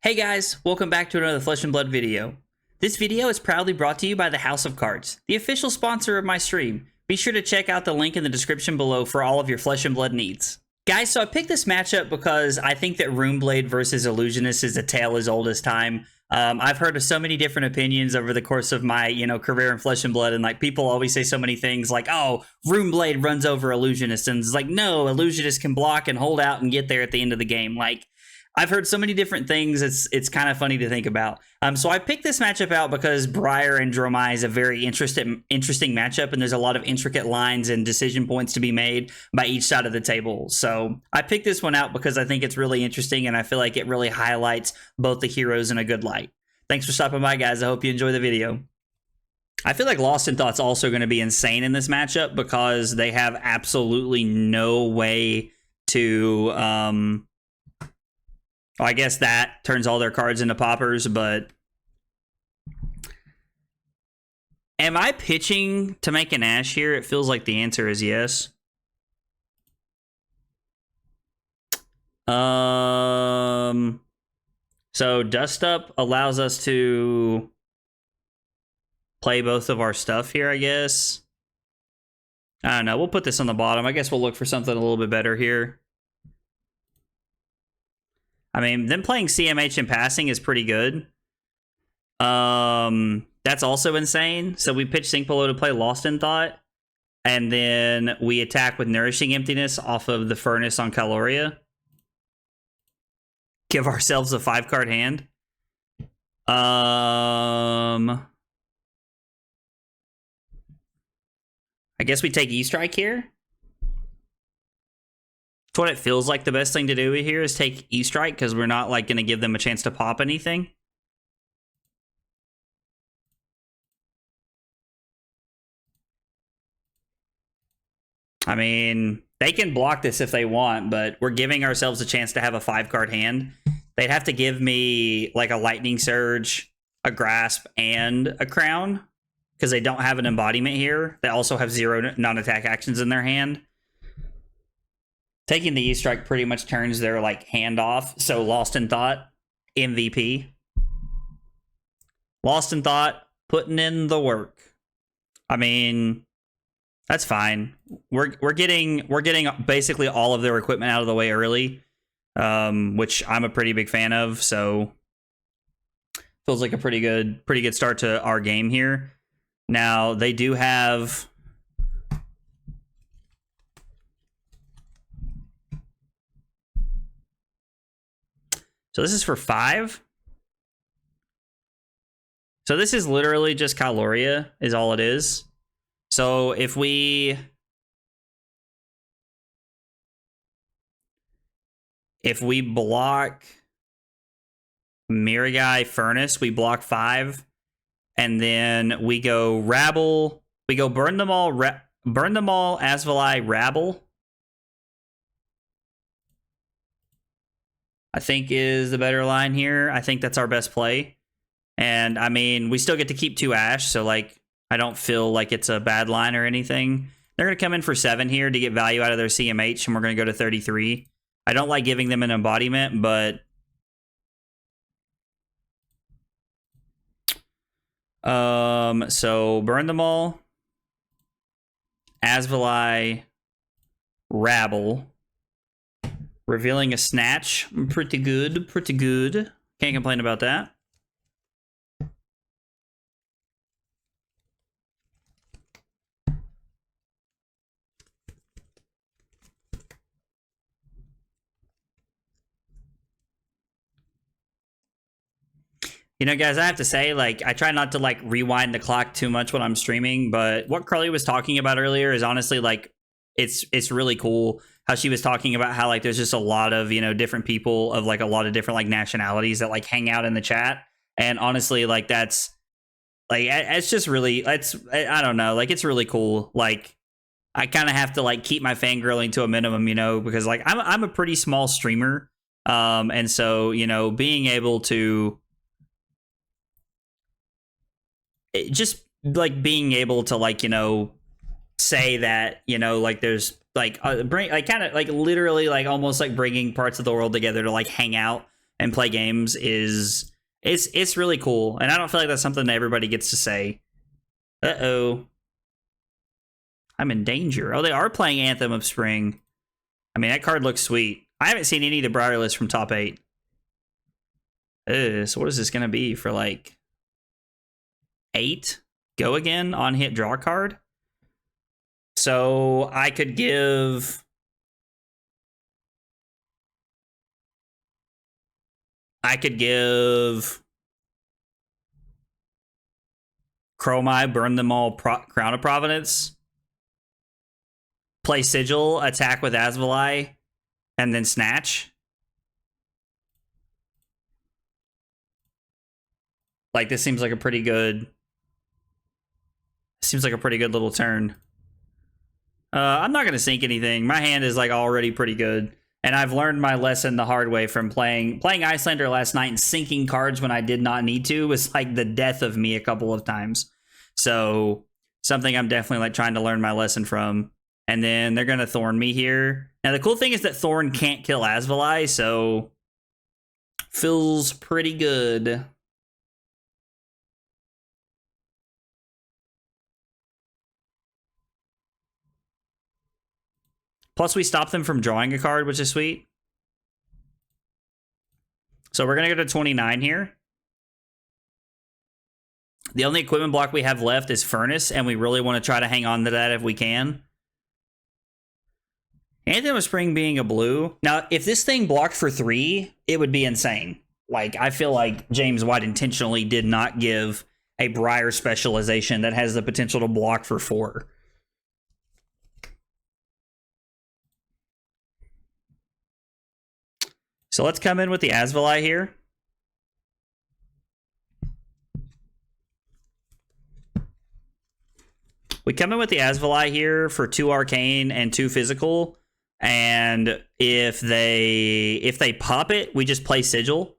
Hey guys, welcome back to another Flesh and Blood video. This video is proudly brought to you by the House of Cards, the official sponsor of my stream. Be sure to check out the link in the description below for all of your Flesh and Blood needs. Guys, so I picked this matchup because I think that Runeblade versus Illusionist is a tale as old as time. I've heard of so many different opinions over the course of my, career in Flesh and Blood, and like people always say so many things like, oh, Runeblade runs over Illusionist, and it's like, no, Illusionist can block and hold out and get there at the end of the game. Like, I've heard so many different things, it's kind of funny to think about. So I picked this matchup out because Briar and Dromai is a very interesting matchup, and there's a lot of intricate lines and decision points to be made by each side of the table. So I picked this one out because I think it's really interesting, and I feel like it really highlights both the heroes in a good light. Thanks for stopping by, guys. I hope you enjoy the video. I feel like Lost in Thought's also going to be insane in this matchup because they have absolutely no way to... I guess that turns all their cards into poppers, but am I pitching to make an Ash here? It feels like the answer is yes. So Dustup allows us to play both of our stuff here, I guess. I don't know. We'll put this on the bottom. I guess we'll look for something a little bit better here. I mean, them playing CMH in passing is pretty good. That's also insane. So we pitch Sync Below to play Lost in Thought. And then we attack with Nourishing Emptiness off of the Furnace on Kyloria. Give ourselves a 5-card hand. I guess we take E-Strike here. What it feels like the best thing to do here is take E-Strike because we're not like going to give them a chance to pop anything. I mean, they can block this if they want, but we're giving ourselves a chance to have a 5-card hand. They'd have to give me like a Lightning Surge, a Grasp, and a Crown because they don't have an embodiment here. They also have 0 non-attack actions in their hand. Taking the E-Strike pretty much turns their like hand off. So Lost in Thought, MVP. Lost in Thought, putting in the work. I mean, that's fine. We're getting basically all of their equipment out of the way early, which I'm a pretty big fan of. So feels like a pretty good start to our game here. Now they do have. So this is for 5. So this is literally just Kyloria is all it is. So if we block Miragai Furnace, we block 5, and then we go Rabble, we go burn them all Azvolai Rabble. I think is the better line here. I think that's our best play. And I mean, we still get to keep 2 Ash, so like I don't feel like it's a bad line or anything. They're going to come in for 7 here to get value out of their CMH, and we're going to go to 33. I don't like giving them an embodiment, but so burn them all. Azvolai Rabble. Revealing a Snatch. Pretty good. Pretty good. Can't complain about that. You know, guys, I have to say, like, I try not to, like, rewind the clock too much when I'm streaming, but what Carly was talking about earlier is honestly, like, it's really cool how she was talking about how like there's just a lot of different people of like a lot of different like nationalities that like hang out in the chat, and honestly like that's like it's just really I don't know, like it's really cool. Like I kind of have to like keep my fangirling to a minimum, because like I'm a pretty small streamer, and so being able to just like being able to like say that like there's like bring like kind of like literally like almost like bringing parts of the world together to like hang out and play games is it's really cool. And I don't feel like that's something that everybody gets to say. Uh-oh. I'm in danger. Oh, they are playing Anthem of Spring. I mean, that card looks sweet. I haven't seen any of the Briar lists from top 8. So what is this going to be for, like, 8? Go again on hit draw card? So I could give... Cromai, burn them all, Crown of Providence. Play Sigil, attack with Azvolai, and then Snatch. Like, this seems like a pretty good... Seems like a pretty good little turn. I'm not going to sink anything. My hand is, like, already pretty good. And I've learned my lesson the hard way from playing Icelander last night and sinking cards when I did not need to was, like, the death of me a couple of times. So, something I'm definitely, like, trying to learn my lesson from. And then they're going to Thorn me here. Now, the cool thing is that Thorn can't kill Azvolai, so feels pretty good. Plus, we stop them from drawing a card, which is sweet. So we're going to go to 29 here. The only equipment block we have left is Furnace, and we really want to try to hang on to that if we can. Anthem of Spring being a blue. Now, if this thing blocked for 3, it would be insane. Like, I feel like James White intentionally did not give a Briar specialization that has the potential to block for 4. So let's come in with the Azvolai here. We come in with the Azvolai here for 2 arcane and 2 physical. And if they pop it, we just play Sigil.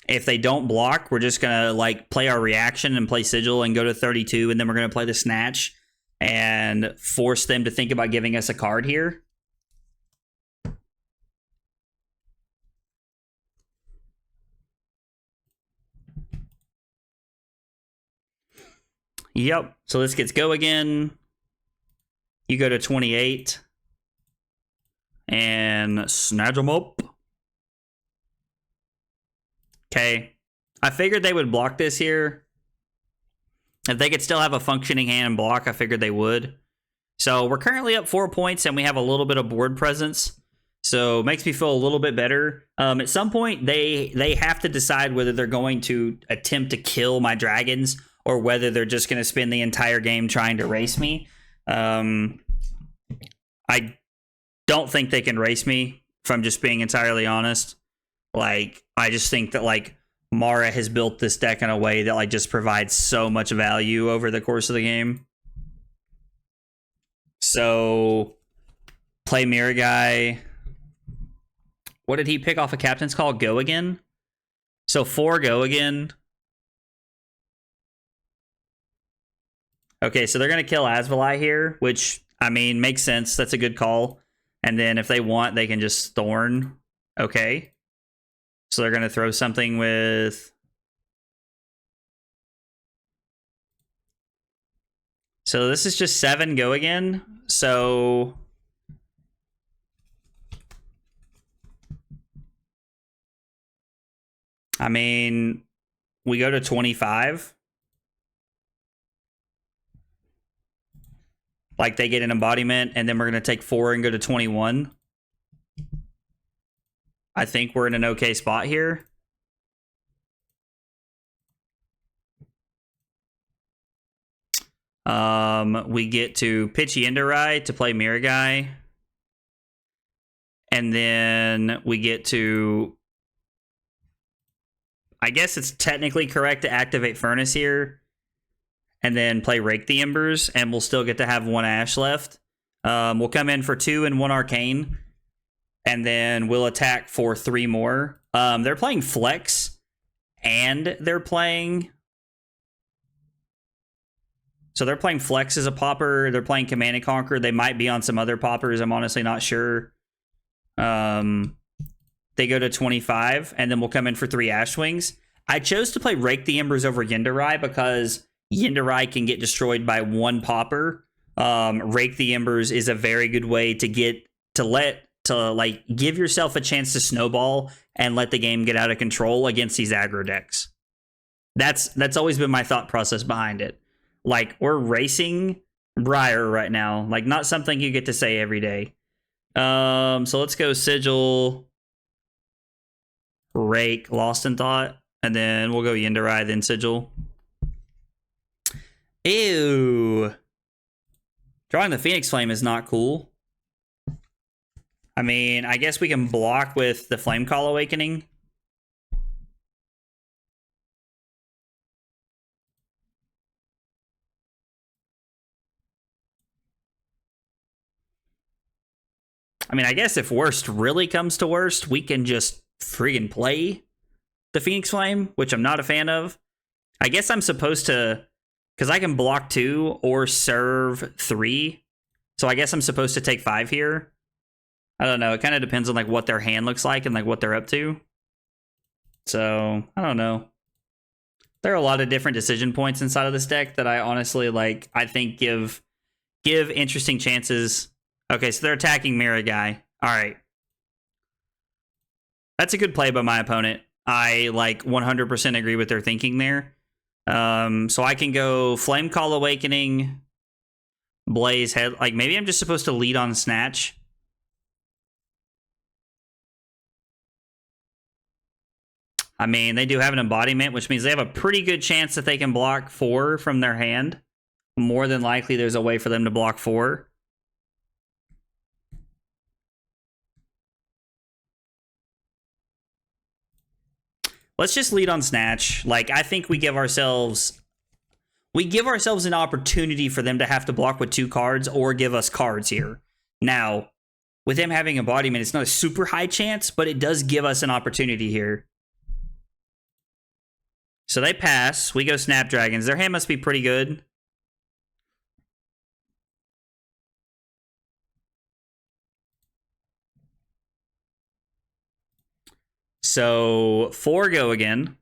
If they don't block, we're just gonna like play our reaction and play Sigil and go to 32, and then we're gonna play the Snatch and force them to think about giving us a card here. Yep. So this gets go again. You go to 28 and snatch them up. Okay. I figured they would block this here. If they could still have a functioning hand and block, I figured they would. So we're currently up 4 points and we have a little bit of board presence. So it makes me feel a little bit better. At some point, they have to decide whether they're going to attempt to kill my dragons or whether they're just going to spend the entire game trying to race me. I don't think they can race me, if I'm just being entirely honest. Like, I just think that, like, Mara has built this deck in a way that, like, just provides so much value over the course of the game. So, play Miragai. What did he pick off a captain's call? Go again? So, 4 go again. Okay, so they're going to kill Azvolai here, which, I mean, makes sense. That's a good call. And then if they want, they can just Thorn. Okay. So they're going to throw something with... So this is just 7 go again. So... I mean, we go to 25. Like, they get an embodiment, and then we're going to take 4 and go to 21. I think we're in an okay spot here. We get to pitch Yendurai to play Miragai. And then we get to... I guess it's technically correct to activate Furnace here. And then play Rake the Embers, and we'll still get to have 1 Ash left. We'll come in for 2 and 1 Arcane. And then we'll attack for 3 more. They're playing Flex, and they're playing... So they're playing Flex as a popper. They're playing Command and Conquer. They might be on some other poppers. I'm honestly not sure. They go to 25, and then we'll come in for 3 Ashwings. I chose to play Rake the Embers over Yendurai because Yendurai can get destroyed by 1 popper. Rake the Embers is a very good way to give yourself a chance to snowball and let the game get out of control against these aggro decks. That's always been my thought process behind it. Like, we're racing Briar right now. Like, not something you get to say every day. So let's go Sigil, Rake, Lost in Thought, and then we'll go Yendurai, then Sigil. Ew. Drawing the Phoenix Flame is not cool. I mean, I guess we can block with the Flamecall Awakening. I mean, I guess if worst really comes to worst, we can just friggin' play the Phoenix Flame, which I'm not a fan of. I guess I'm supposed to, because I can block 2 or serve 3. So I guess I'm supposed to take 5 here. I don't know. It kind of depends on like what their hand looks like and like what they're up to. So I don't know. There are a lot of different decision points inside of this deck that I honestly like. I think give interesting chances. Okay, so they're attacking Miragai. All right. That's a good play by my opponent. I like 100% agree with their thinking there. So I can go Flamecall Awakening, Blaze Head. Like maybe I'm just supposed to lead on Snatch. I mean, they do have an embodiment, which means they have a pretty good chance that they can block 4 from their hand. More than likely, there's a way for them to block 4. Let's just lead on Snatch. Like, I think we give ourselves an opportunity for them to have to block with 2 cards or give us cards here. Now, with them having embodiment, it's not a super high chance, but it does give us an opportunity here. So they pass. We go Snapdragons. Their hand must be pretty good. So 4 go again.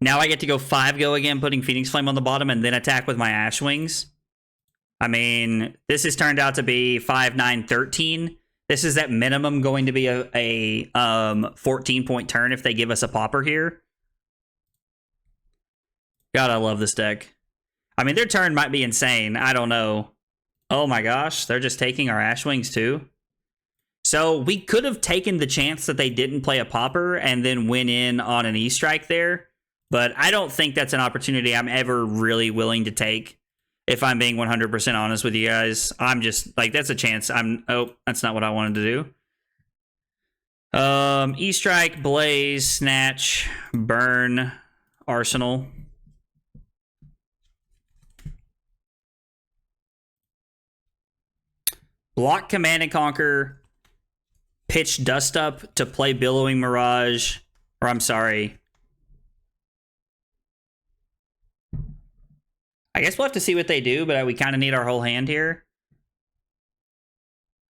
Now I get to go 5 go again, putting Phoenix Flame on the bottom and then attack with my Ash Wings. I mean, this has turned out to be 5, 9, 13. This is at minimum going to be a 14-point turn if they give us a popper here. God, I love this deck. I mean, their turn might be insane. I don't know. Oh my gosh, they're just taking our Ash Wings too. So we could have taken the chance that they didn't play a popper and then went in on an E-Strike there. But I don't think that's an opportunity I'm ever really willing to take. If I'm being 100% honest with you guys, I'm just like, that's a chance. Oh, that's not what I wanted to do. E-Strike, Blaze, Snatch, Burn, Arsenal. Block Command and Conquer. Pitch Dustup to play Billowing Mirage. Or I'm sorry. I guess we'll have to see what they do, but we kind of need our whole hand here.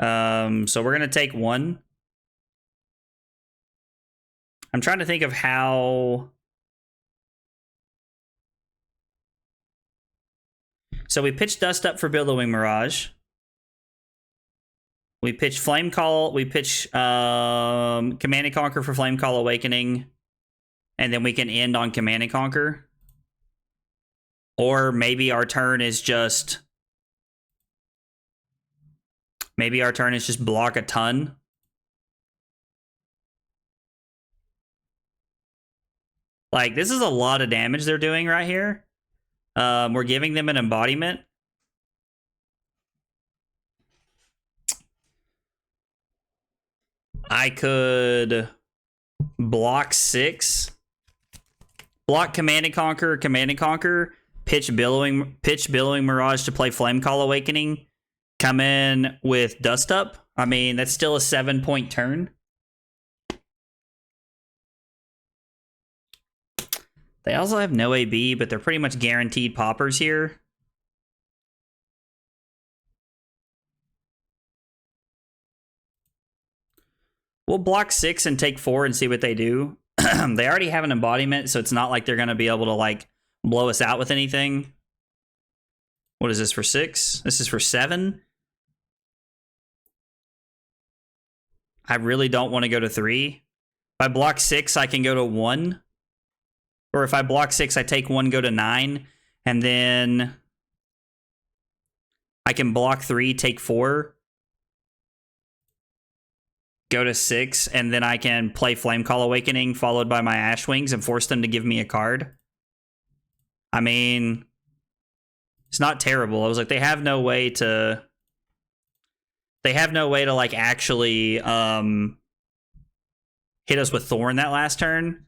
So we're going to take 1. I'm trying to think of how... So we pitch Dustup for Billowing Mirage. We pitch Flamecall. We pitch Command and Conquer for Flamecall Awakening. And then we can end on Command and Conquer. Or maybe our turn is just... Maybe our turn is just block a ton. Like, this is a lot of damage they're doing right here. We're giving them an embodiment. I could block 6. Block Command and Conquer, pitch Billowing Mirage to play Flamecall Awakening, come in with Dustup. I mean, that's still a 7-point turn. They also have no AB, but they're pretty much guaranteed poppers here. We'll block 6 and take 4 and see what they do. They already have an embodiment, so it's not like they're going to be able to, like, blow us out with anything. What is this for 6? This is for 7. I really don't want to go to 3. If I block 6, I can go to 1. Or if I block 6, I take 1, go to 9. And then I can block 3, take 4. Go to 6, and then I can play Flamecall Awakening followed by my Ash Wings and force them to give me a card. I mean, it's not terrible. I was like, they have no way to like actually hit us with Thorn that last turn.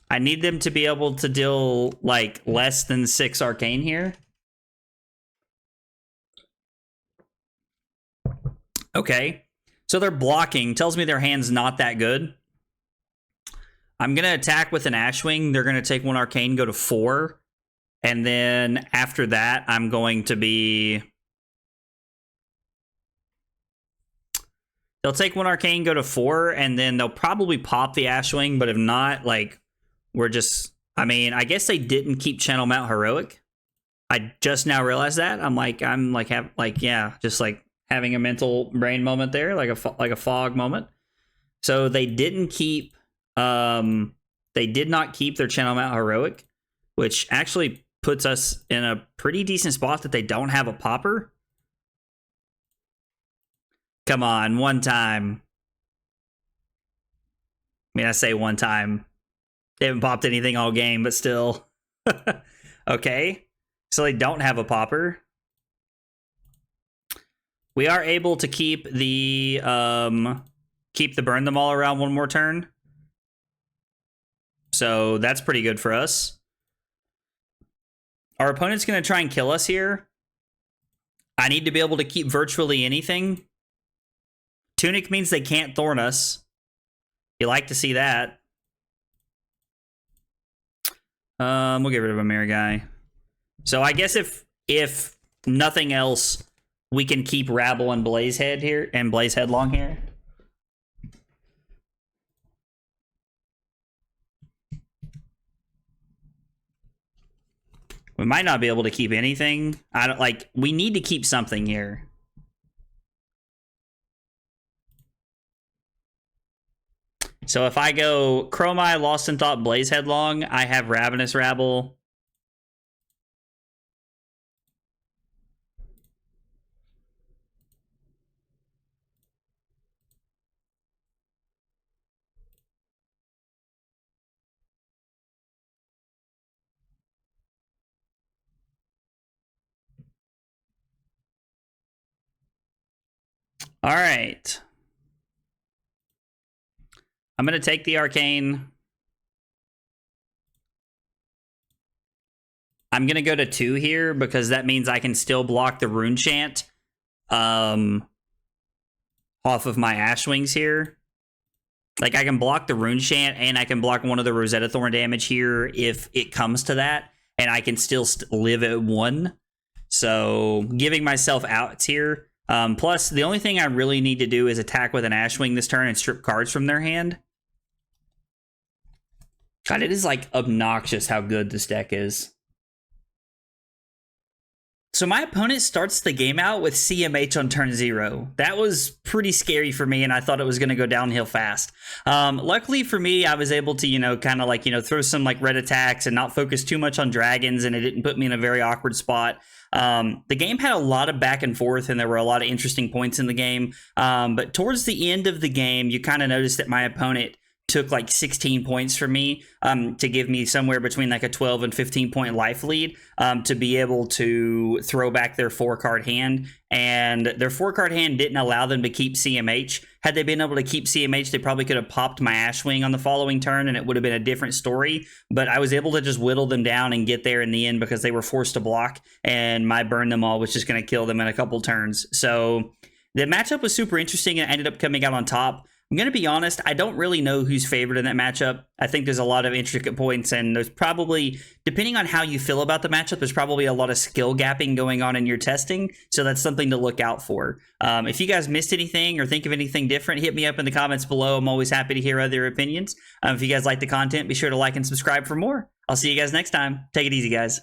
I need them to be able to deal like less than 6 Arcane here. Okay. So they're blocking. Tells me their hand's not that good. I'm going to attack with an Ashwing. They're going to take 1 Arcane, go to 4. And then after that, I'm going to be... They'll take 1 Arcane, go to 4, and then they'll probably pop the Ashwing. But if not, like, we're just... I mean, I guess they didn't keep Channel Mount Heroic. I just now realized that. Yeah, just like... having a mental brain moment there, like a fog moment. So they didn't keep, they did not keep their Channel Mount Heroic, which actually puts us in a pretty decent spot that they don't have a popper. Come on, one time. I mean, I say one time. They haven't popped anything all game, but still. Okay, so they don't have a popper. We are able to keep the burn them all around one more turn. So that's pretty good for us. Our opponent's going to try and kill us here. I need to be able to keep virtually anything. Tunic means they can't Thorn us. You like to see that. We'll get rid of a Miragai. So I guess if nothing else, we can keep Rabble and Blaze Head here and Blaze Headlong here. We might not be able to keep anything. I don't like. We need to keep something here. So if I go Cromai, Lost in Thought, Blaze Headlong, I have Ravenous Rabble. All right. I'm going to take the Arcane. I'm going to go to 2 here because that means I can still block the Rune Chant off of my Ashwings here. Like, I can block the Rune Chant and I can block one of the Rosetta Thorn damage here if it comes to that. And I can still live at 1. So, giving myself outs here. Plus, the only thing I really need to do is attack with an Ashwing this turn and strip cards from their hand. God, it is, like, obnoxious how good this deck is. So my opponent starts the game out with CMH on turn 0. That was pretty scary for me, and I thought it was going to go downhill fast. Luckily for me, I was able to, kind of like, throw some, like, red attacks and not focus too much on dragons, and it didn't put me in a very awkward spot. The game had a lot of back and forth, and there were a lot of interesting points in the game. But towards the end of the game, you kind of noticed that my opponent took like 16 points from me to give me somewhere between like a 12 and 15 point life lead to be able to throw back their 4-card hand. And their 4-card hand didn't allow them to keep CMH. Had they been able to keep CMH, they probably could have popped my Ashwing on the following turn and it would have been a different story. But I was able to just whittle them down and get there in the end because they were forced to block, and my Burn Them All was just going to kill them in a couple turns. So the matchup was super interesting and ended up coming out on top. I'm going to be honest, I don't really know who's favored in that matchup. I think there's a lot of intricate points, and there's probably, depending on how you feel about the matchup, there's probably a lot of skill gapping going on in your testing, so that's something to look out for. If you guys missed anything or think of anything different, hit me up in the comments below. I'm always happy to hear other opinions. If you guys like the content, be sure to like and subscribe for more. I'll see you guys next time. Take it easy, guys.